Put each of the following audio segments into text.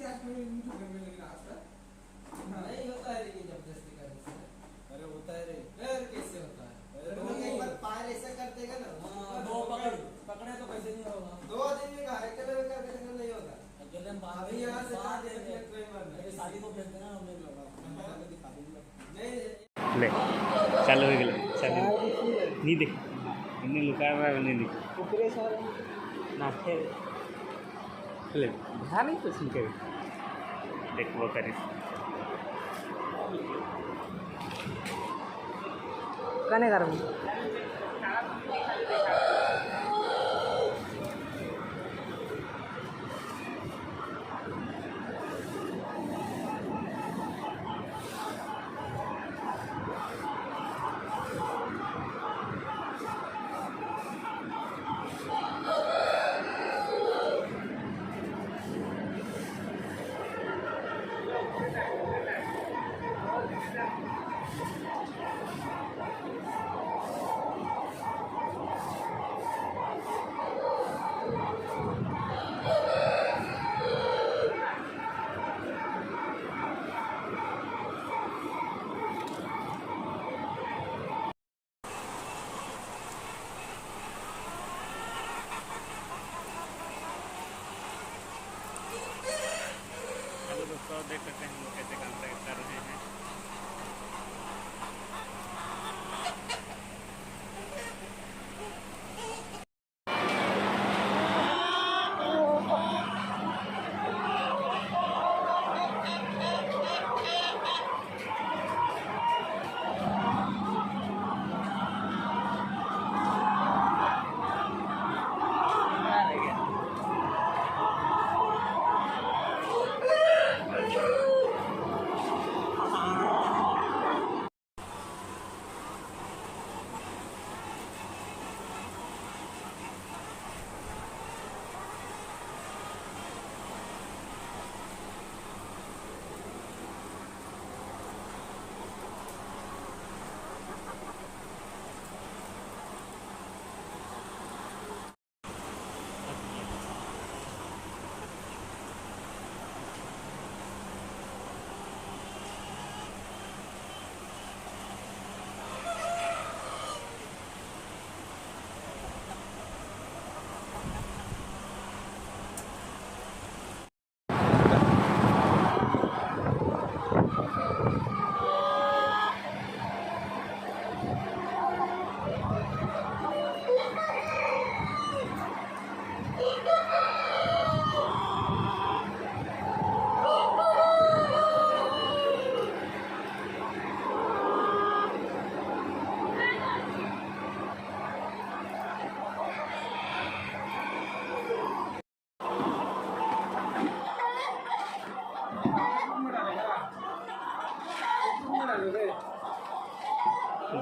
नहीं होता है लेकिन जबरदस्ती करने से। अरे होता है रे। यार कैसे होता है? तुम एक बार पैर ऐसा कर देगा ना, दो पकड़े तो कैसे नहीं होगा? 2 दिन में अकेले में करके नहीं होगा। अकेले हम बात अभी यहाँ से बात जाके है ट्रेन मारना। मेरी शादी को भेज देना हमने लगा नहीं ले चालू हो गेलं चालू नी देख इन्हें लुकाया हुआ है नहीं कुकरे सारे ना थे ले ध्यान नहीं कुछ नहीं करे देख वो करी कने कर हेलो दोस्तों देख सकते हैं हम लोग कैसे काम कर रहे हैं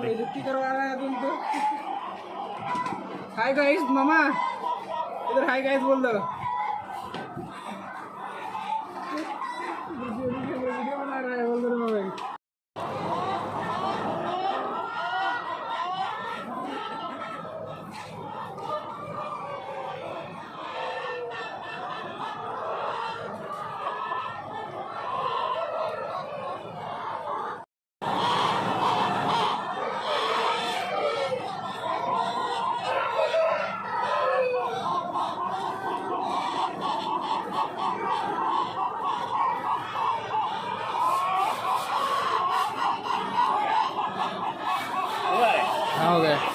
बेइज्जती करवा रहा है तुम तो। हाय गाइस मामा इधर हाय गाइस बोल दो। वीडियो बना रहा है बोल दो मामा। हुआ है हाँ हो गया।